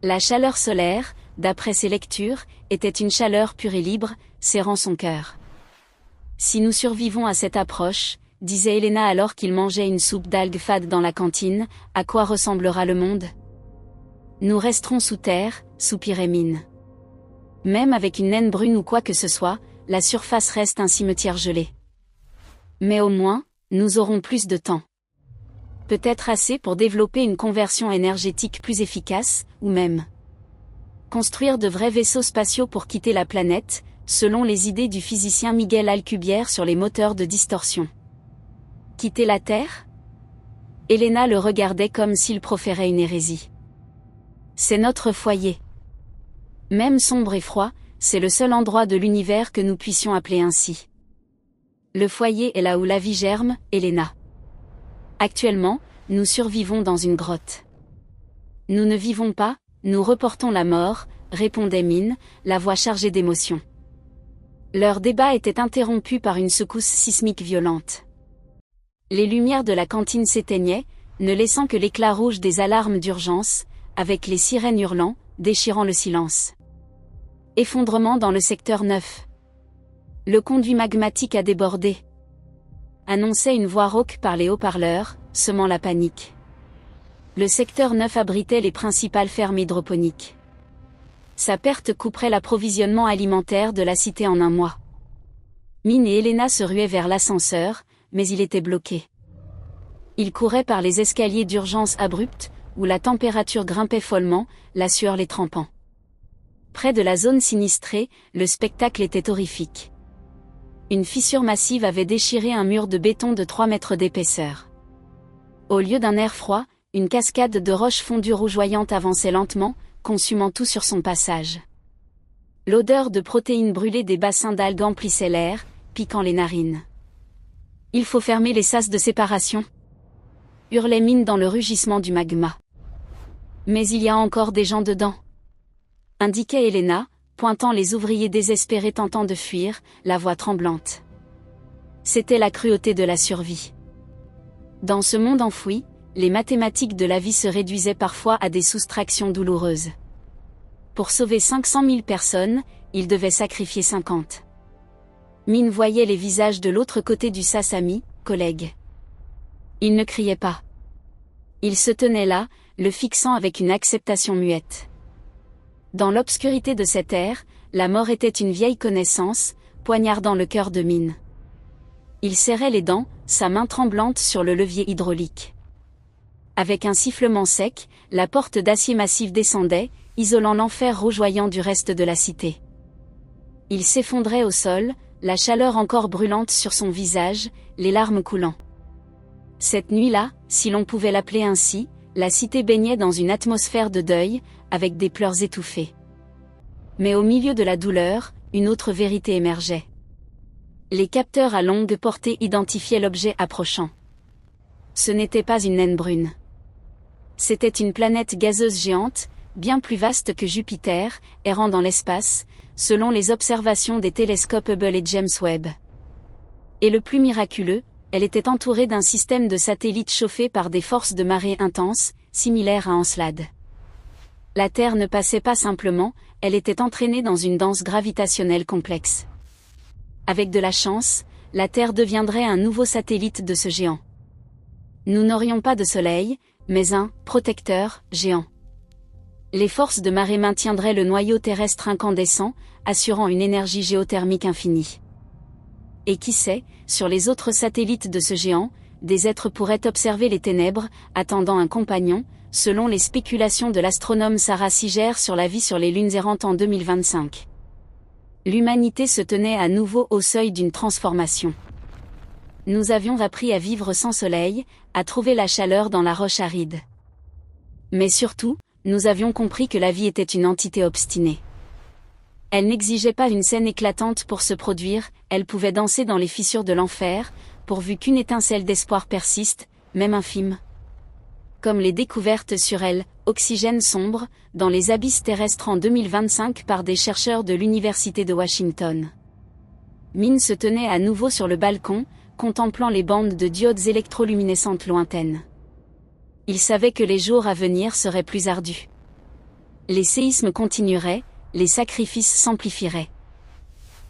La chaleur solaire, d'après ses lectures, était une chaleur pure et libre, serrant son cœur. Si nous survivons à cette approche, disait Elena alors qu'il mangeait une soupe d'algues fades dans la cantine, à quoi ressemblera le monde? Nous resterons sous terre, soupirait Mine. Même avec une naine brune ou quoi que ce soit, la surface reste un cimetière gelé. Mais au moins, nous aurons plus de temps. Peut-être assez pour développer une conversion énergétique plus efficace, ou même construire de vrais vaisseaux spatiaux pour quitter la planète, selon les idées du physicien Miguel Alcubierre sur les moteurs de distorsion. Quitter la Terre? Elena le regardait comme s'il proférait une hérésie. C'est notre foyer. Même sombre et froid, c'est le seul endroit de l'univers que nous puissions appeler ainsi. Le foyer est là où la vie germe, Elena. Actuellement, nous survivons dans une grotte. Nous ne vivons pas, nous reportons la mort, répondait Mine, la voix chargée d'émotion. Leur débat était interrompu par une secousse sismique violente. Les lumières de la cantine s'éteignaient, ne laissant que l'éclat rouge des alarmes d'urgence, avec les sirènes hurlant, déchirant le silence. Effondrement dans le secteur 9. Le conduit magmatique a débordé, annonçait une voix rauque par les haut-parleurs, semant la panique. Le secteur 9 abritait les principales fermes hydroponiques. Sa perte couperait l'approvisionnement alimentaire de la cité en un mois. Mine et Elena se ruaient vers l'ascenseur, mais il était bloqué. Ils couraient par les escaliers d'urgence abrupts, où la température grimpait follement, la sueur les trempant. Près de la zone sinistrée, le spectacle était horrifique. Une fissure massive avait déchiré un mur de béton de 3 mètres d'épaisseur. Au lieu d'un air froid, une cascade de roches fondues rougeoyantes avançait lentement, consumant tout sur son passage. L'odeur de protéines brûlées des bassins d'algues emplissait l'air, piquant les narines. « Il faut fermer les sas de séparation !» hurlait Mine dans le rugissement du magma. « Mais il y a encore des gens dedans !» indiquait Elena, pointant les ouvriers désespérés tentant de fuir, la voix tremblante. C'était la cruauté de la survie. Dans ce monde enfoui, les mathématiques de la vie se réduisaient parfois à des soustractions douloureuses. Pour sauver 500 000 personnes, il devait sacrifier 50. Mine voyait les visages de l'autre côté du sas amis, collègues. Il ne criait pas. Il se tenait là, le fixant avec une acceptation muette. Dans l'obscurité de cet air, la mort était une vieille connaissance, poignardant le cœur de Mine. Il serrait les dents, sa main tremblante sur le levier hydraulique. Avec un sifflement sec, la porte d'acier massif descendait, isolant l'enfer rougeoyant du reste de la cité. Il s'effondrait au sol, la chaleur encore brûlante sur son visage, les larmes coulant. Cette nuit-là, si l'on pouvait l'appeler ainsi, la cité baignait dans une atmosphère de deuil, avec des pleurs étouffés. Mais au milieu de la douleur, une autre vérité émergeait. Les capteurs à longue portée identifiaient l'objet approchant. Ce n'était pas une naine brune. C'était une planète gazeuse géante, bien plus vaste que Jupiter, errant dans l'espace, selon les observations des télescopes Hubble et James Webb. Et le plus miraculeux, elle était entourée d'un système de satellites chauffés par des forces de marée intenses, similaires à Encelade. La Terre ne passait pas simplement, elle était entraînée dans une danse gravitationnelle complexe. Avec de la chance, la Terre deviendrait un nouveau satellite de ce géant. Nous n'aurions pas de soleil, mais un « protecteur » géant. Les forces de marée maintiendraient le noyau terrestre incandescent, assurant une énergie géothermique infinie. Et qui sait, sur les autres satellites de ce géant, des êtres pourraient observer les ténèbres, attendant un compagnon, selon les spéculations de l'astronome Sarah Siger sur la vie sur les lunes errantes en 2025. L'humanité se tenait à nouveau au seuil d'une transformation. Nous avions appris à vivre sans soleil, à trouver la chaleur dans la roche aride. Mais surtout, nous avions compris que la vie était une entité obstinée. Elle n'exigeait pas une scène éclatante pour se produire, elle pouvait danser dans les fissures de l'enfer, pourvu qu'une étincelle d'espoir persiste, même infime. Comme les découvertes sur elle, Oxygène sombre, dans les abysses terrestres en 2025 par des chercheurs de l'Université de Washington. Mine se tenait à nouveau sur le balcon, contemplant les bandes de diodes électroluminescentes lointaines. Il savait que les jours à venir seraient plus ardus. Les séismes continueraient, les sacrifices s'amplifieraient.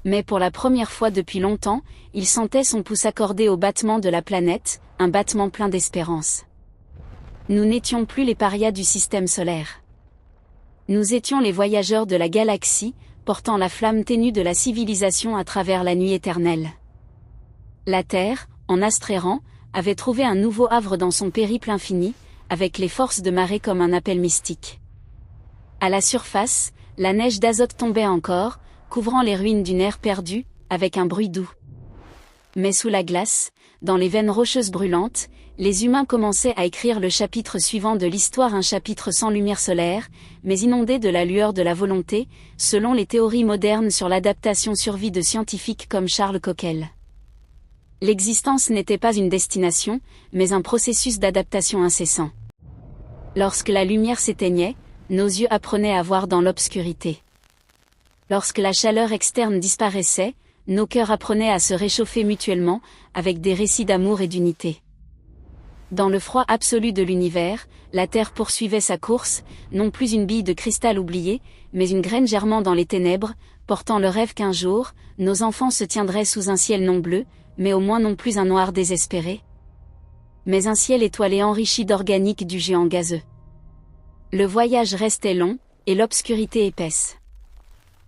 Mais pour la première fois depuis longtemps, il sentait son pouce accordé au battement de la planète, un battement plein d'espérance. Nous n'étions plus les parias du système solaire. Nous étions les voyageurs de la galaxie, portant la flamme ténue de la civilisation à travers la nuit éternelle. La Terre, en astre errant, avait trouvé un nouveau havre dans son périple infini, avec les forces de marée comme un appel mystique. À la surface, la neige d'azote tombait encore, couvrant les ruines d'une ère perdue, avec un bruit doux. Mais sous la glace, dans les veines rocheuses brûlantes, les humains commençaient à écrire le chapitre suivant de l'histoire, un chapitre sans lumière solaire, mais inondé de la lueur de la volonté, selon les théories modernes sur l'adaptation-survie de scientifiques comme Charles Coquel. L'existence n'était pas une destination, mais un processus d'adaptation incessant. Lorsque la lumière s'éteignait, nos yeux apprenaient à voir dans l'obscurité. Lorsque la chaleur externe disparaissait, nos cœurs apprenaient à se réchauffer mutuellement, avec des récits d'amour et d'unité. Dans le froid absolu de l'univers, la Terre poursuivait sa course, non plus une bille de cristal oubliée, mais une graine germant dans les ténèbres, portant le rêve qu'un jour, nos enfants se tiendraient sous un ciel non bleu, mais au moins non plus un noir désespéré. Mais un ciel étoilé enrichi d'organique du géant gazeux. Le voyage restait long, et l'obscurité épaisse.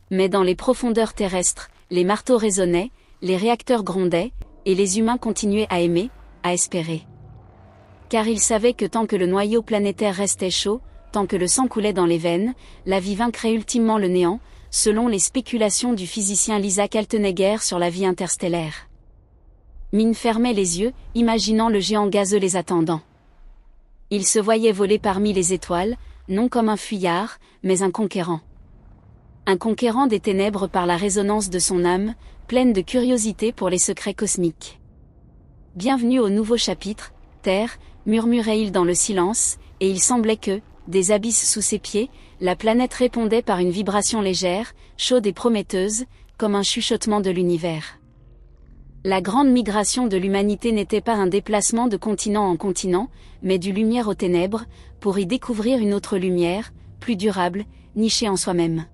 Mais dans les profondeurs terrestres, les marteaux résonnaient, les réacteurs grondaient, et les humains continuaient à aimer, à espérer. Car ils savaient que tant que le noyau planétaire restait chaud, tant que le sang coulait dans les veines, la vie vaincrait ultimement le néant, selon les spéculations du physicien Isaac Altenegger sur la vie interstellaire. Mine fermait les yeux, imaginant le géant gazeux les attendant. Il se voyait voler parmi les étoiles, non comme un fuyard, mais un conquérant. Un conquérant des ténèbres par la résonance de son âme, pleine de curiosité pour les secrets cosmiques. Bienvenue au nouveau chapitre, Terre, murmurait-il dans le silence, et il semblait que, des abysses sous ses pieds, la planète répondait par une vibration légère, chaude et prometteuse, comme un chuchotement de l'univers. La grande migration de l'humanité n'était pas un déplacement de continent en continent, mais du lumière aux ténèbres, pour y découvrir une autre lumière, plus durable, nichée en soi-même.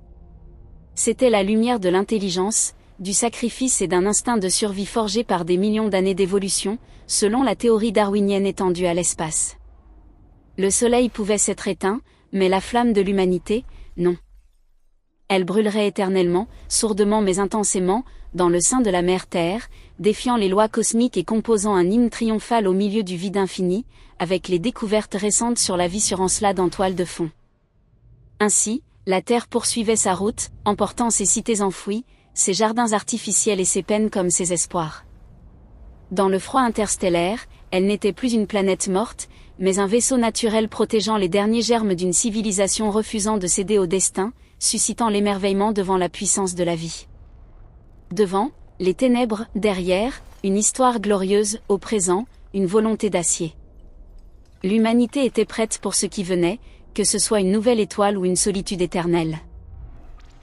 C'était la lumière de l'intelligence, du sacrifice et d'un instinct de survie forgé par des millions d'années d'évolution, selon la théorie darwinienne étendue à l'espace. Le soleil pouvait s'être éteint, mais la flamme de l'humanité, non. Elle brûlerait éternellement, sourdement mais intensément, dans le sein de la mère Terre, défiant les lois cosmiques et composant un hymne triomphal au milieu du vide infini, avec les découvertes récentes sur la vie sur Encelade en toile de fond. Ainsi, la Terre poursuivait sa route, emportant ses cités enfouies, ses jardins artificiels et ses peines comme ses espoirs. Dans le froid interstellaire, elle n'était plus une planète morte, mais un vaisseau naturel protégeant les derniers germes d'une civilisation refusant de céder au destin, suscitant l'émerveillement devant la puissance de la vie. Devant, les ténèbres, derrière, une histoire glorieuse, au présent, une volonté d'acier. L'humanité était prête pour ce qui venait, que ce soit une nouvelle étoile ou une solitude éternelle.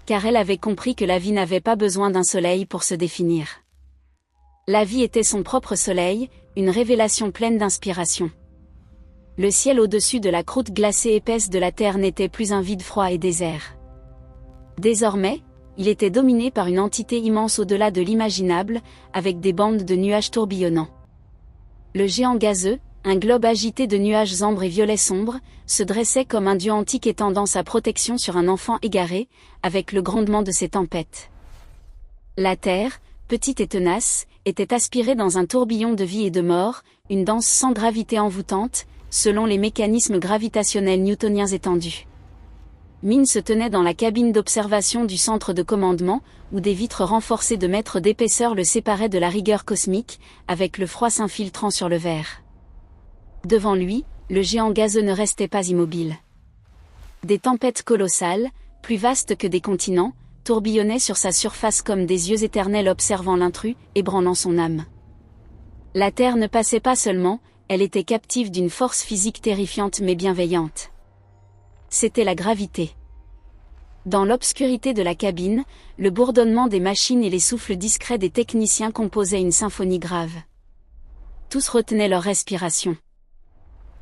Car elle avait compris que la vie n'avait pas besoin d'un soleil pour se définir. La vie était son propre soleil, une révélation pleine d'inspiration. Le ciel au-dessus de la croûte glacée épaisse de la Terre n'était plus un vide froid et désert. Désormais, il était dominé par une entité immense au-delà de l'imaginable, avec des bandes de nuages tourbillonnants. Le géant gazeux, un globe agité de nuages ambre et violets sombres, se dressait comme un dieu antique étendant sa protection sur un enfant égaré, avec le grondement de ses tempêtes. La Terre, petite et tenace, était aspirée dans un tourbillon de vie et de mort, une danse sans gravité envoûtante, selon les mécanismes gravitationnels newtoniens étendus. Mine se tenait dans la cabine d'observation du centre de commandement, où des vitres renforcées de mètres d'épaisseur le séparaient de la rigueur cosmique, avec le froid s'infiltrant sur le verre. Devant lui, le géant gazeux ne restait pas immobile. Des tempêtes colossales, plus vastes que des continents, tourbillonnaient sur sa surface comme des yeux éternels observant l'intrus, ébranlant son âme. La Terre ne passait pas seulement, elle était captive d'une force physique terrifiante mais bienveillante. C'était la gravité. Dans l'obscurité de la cabine, le bourdonnement des machines et les souffles discrets des techniciens composaient une symphonie grave. Tous retenaient leur respiration.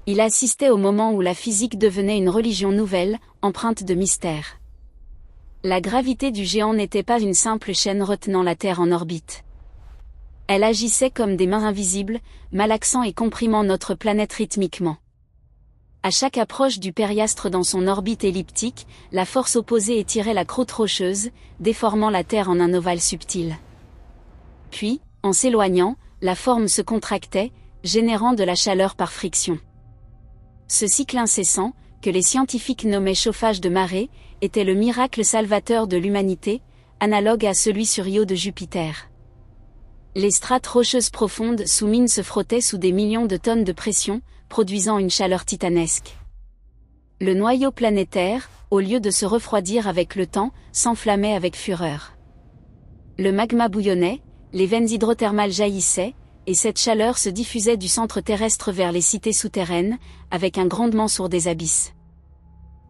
Il assistait au moment où la physique devenait une religion nouvelle, empreinte de mystère. La gravité du géant n'était pas une simple chaîne retenant la Terre en orbite. Elle agissait comme des mains invisibles, malaxant et comprimant notre planète rythmiquement. À chaque approche du périastre dans son orbite elliptique, la force opposée étirait la croûte rocheuse, déformant la Terre en un ovale subtil. Puis, en s'éloignant, la forme se contractait, générant de la chaleur par friction. Ce cycle incessant, que les scientifiques nommaient chauffage de marée, était le miracle salvateur de l'humanité, analogue à celui sur Io de Jupiter. Les strates rocheuses profondes sous mine se frottaient sous des millions de tonnes de pression, produisant une chaleur titanesque. Le noyau planétaire, au lieu de se refroidir avec le temps, s'enflammait avec fureur. Le magma bouillonnait, les veines hydrothermales jaillissaient, et cette chaleur se diffusait du centre terrestre vers les cités souterraines, avec un grondement sourd des abysses.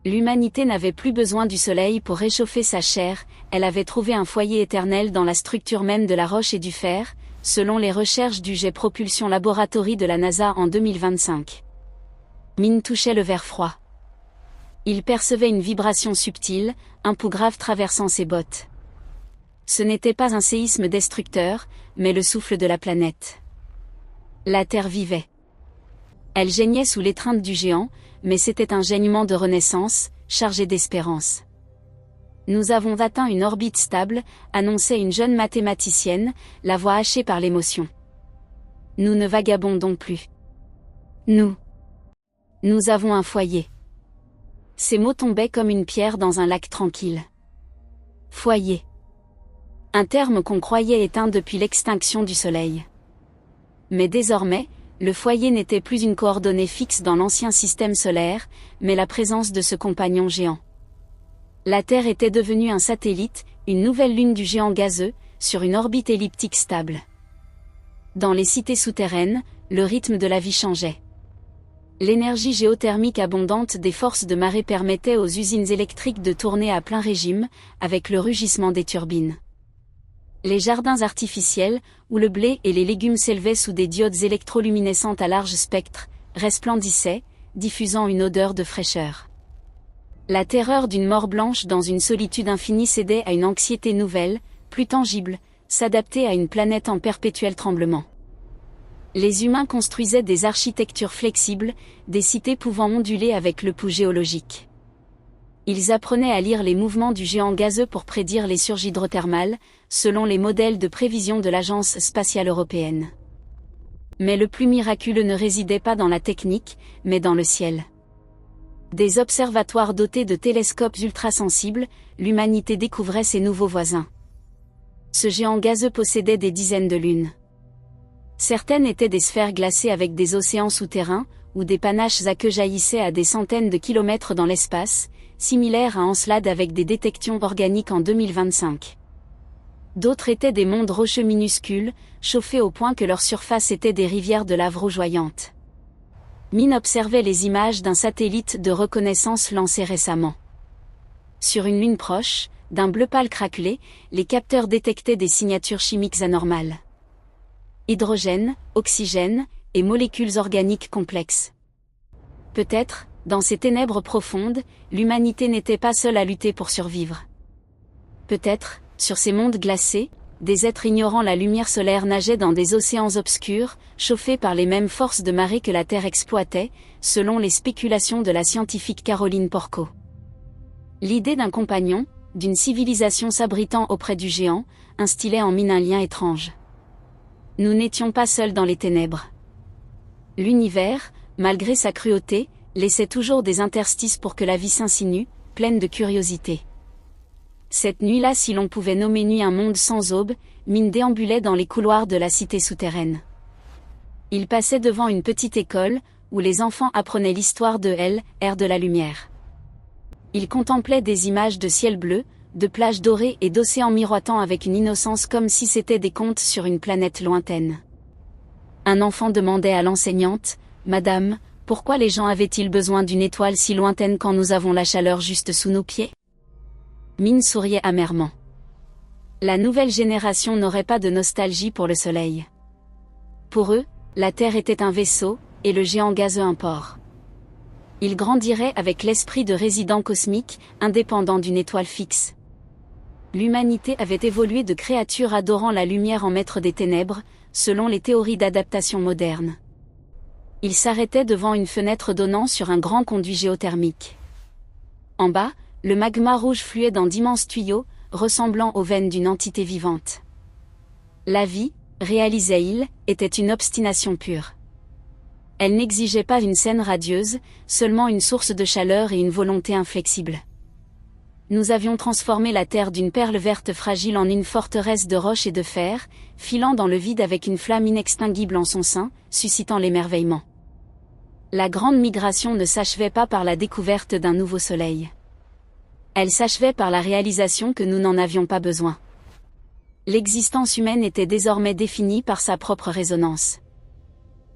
L'humanité n'avait plus besoin du soleil pour réchauffer sa chair, elle avait trouvé un foyer éternel dans la structure même de la roche et du fer, selon les recherches du Jet Propulsion Laboratory de la NASA en 2025. Min touchait le verre froid. Il percevait une vibration subtile, un pouls grave traversant ses bottes. Ce n'était pas un séisme destructeur, mais le souffle de la planète. La Terre vivait. Elle geignait sous l'étreinte du géant, mais c'était un geignement de renaissance, chargé d'espérance. Nous avons atteint une orbite stable, annonçait une jeune mathématicienne, la voix hachée par l'émotion. Nous ne vagabondons plus. Nous avons un foyer. Ces mots tombaient comme une pierre dans un lac tranquille. Foyer. Un terme qu'on croyait éteint depuis l'extinction du Soleil. Mais désormais, le foyer n'était plus une coordonnée fixe dans l'ancien système solaire, mais la présence de ce compagnon géant. La Terre était devenue un satellite, une nouvelle lune du géant gazeux, sur une orbite elliptique stable. Dans les cités souterraines, le rythme de la vie changeait. L'énergie géothermique abondante des forces de marée permettait aux usines électriques de tourner à plein régime, avec le rugissement des turbines. Les jardins artificiels, où le blé et les légumes s'élevaient sous des diodes électroluminescentes à large spectre, resplendissaient, diffusant une odeur de fraîcheur. La terreur d'une mort blanche dans une solitude infinie cédait à une anxiété nouvelle, plus tangible, s'adapter à une planète en perpétuel tremblement. Les humains construisaient des architectures flexibles, des cités pouvant onduler avec le pouls géologique. Ils apprenaient à lire les mouvements du géant gazeux pour prédire les surges hydrothermales, selon les modèles de prévision de l'Agence spatiale européenne. Mais le plus miraculeux ne résidait pas dans la technique, mais dans le ciel. Des observatoires dotés de télescopes ultrasensibles, l'humanité découvrait ses nouveaux voisins. Ce géant gazeux possédait des dizaines de lunes. Certaines étaient des sphères glacées avec des océans souterrains, ou des panaches aqueux jaillissaient à des centaines de kilomètres dans l'espace, similaires à Encelade avec des détections organiques en 2025. D'autres étaient des mondes rocheux minuscules, chauffés au point que leur surface était des rivières de lave rougeoyante. Min observait les images d'un satellite de reconnaissance lancé récemment. Sur une lune proche, d'un bleu pâle craquelé, les capteurs détectaient des signatures chimiques anormales. Hydrogène, oxygène, et molécules organiques complexes. Peut-être, dans ces ténèbres profondes, l'humanité n'était pas seule à lutter pour survivre. Peut-être, sur ces mondes glacés, des êtres ignorant la lumière solaire nageaient dans des océans obscurs, chauffés par les mêmes forces de marée que la Terre exploitait, selon les spéculations de la scientifique Caroline Porco. L'idée d'un compagnon, d'une civilisation s'abritant auprès du géant, instillait en Min un lien étrange. Nous n'étions pas seuls dans les ténèbres. L'univers, malgré sa cruauté, laissait toujours des interstices pour que la vie s'insinue, pleine de curiosité. Cette nuit-là, si l'on pouvait nommer nuit un monde sans aube, Min déambulait dans les couloirs de la cité souterraine. Il passait devant une petite école, où les enfants apprenaient l'histoire de l'ère de la lumière. Il contemplait des images de ciel bleu, de plages dorées et d'océans miroitant avec une innocence comme si c'était des contes sur une planète lointaine. Un enfant demandait à l'enseignante, « Madame, pourquoi les gens avaient-ils besoin d'une étoile si lointaine quand nous avons la chaleur juste sous nos pieds ?» Min souriait amèrement. La nouvelle génération n'aurait pas de nostalgie pour le soleil. Pour eux, La Terre était un vaisseau, et le géant gazeux un port. Il grandirait avec l'esprit de résident cosmique, indépendant d'une étoile fixe. L'humanité avait évolué de créatures adorant la lumière en maître des ténèbres, selon les théories d'adaptation modernes. Il s'arrêtait devant une fenêtre donnant sur un grand conduit géothermique. En bas, le magma rouge fluait dans d'immenses tuyaux, ressemblant aux veines d'une entité vivante. La vie, réalisait-il, était une obstination pure. Elle n'exigeait pas une scène radieuse, seulement une source de chaleur et une volonté inflexible. Nous avions transformé la Terre d'une perle verte fragile en une forteresse de roches et de fer, filant dans le vide avec une flamme inextinguible en son sein, suscitant l'émerveillement. La grande migration ne s'achevait pas par la découverte d'un nouveau soleil. Elle s'achevait par la réalisation que nous n'en avions pas besoin. L'existence humaine était désormais définie par sa propre résonance.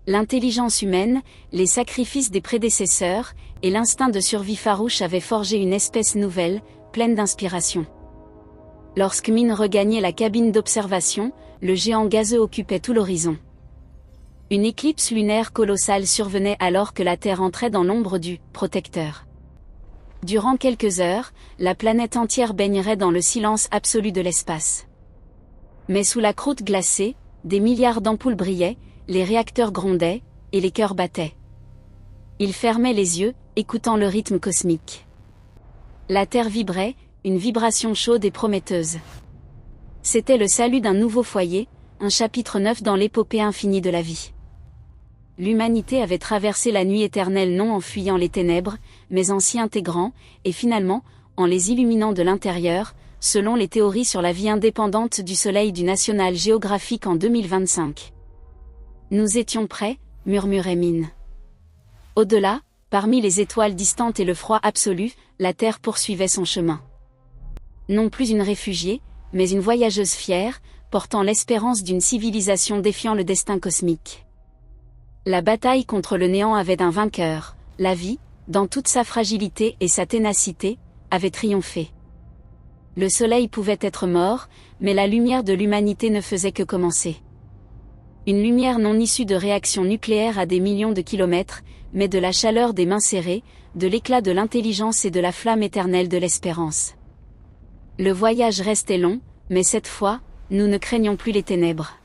L'intelligence humaine, les sacrifices des prédécesseurs, et l'instinct de survie farouche avaient forgé une espèce nouvelle, pleine d'inspiration. Lorsque Min regagnait la cabine d'observation, le géant gazeux occupait tout l'horizon. Une éclipse lunaire colossale survenait alors que la Terre entrait dans l'ombre du « protecteur ». Durant quelques heures, la planète entière baignerait dans le silence absolu de l'espace. Mais sous la croûte glacée, des milliards d'ampoules brillaient, les réacteurs grondaient, et les cœurs battaient. Ils fermaient les yeux, écoutant le rythme cosmique. La Terre vibrait, une vibration chaude et prometteuse. C'était le salut d'un nouveau foyer, un chapitre neuf dans l'épopée infinie de la vie. L'humanité avait traversé la nuit éternelle non en fuyant les ténèbres, mais en s'y intégrant, et finalement, en les illuminant de l'intérieur, selon les théories sur la vie indépendante du Soleil du National Geographic en 2025. Nous étions prêts, murmurait Min. Au-delà, parmi les étoiles distantes et le froid absolu, la Terre poursuivait son chemin. Non plus une réfugiée, mais une voyageuse fière, portant l'espérance d'une civilisation défiant le destin cosmique. La bataille contre le néant avait un vainqueur, la vie, dans toute sa fragilité et sa ténacité, avait triomphé. Le soleil pouvait être mort, mais la lumière de l'humanité ne faisait que commencer. Une lumière non issue de réactions nucléaires à des millions de kilomètres, mais de la chaleur des mains serrées, de l'éclat de l'intelligence et de la flamme éternelle de l'espérance. Le voyage restait long, mais cette fois, nous ne craignions plus les ténèbres.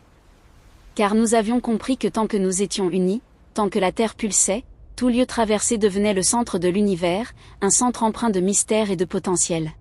Car nous avions compris que tant que nous étions unis, tant que la Terre pulsait, tout lieu traversé devenait le centre de l'univers, un centre empreint de mystère et de potentiel.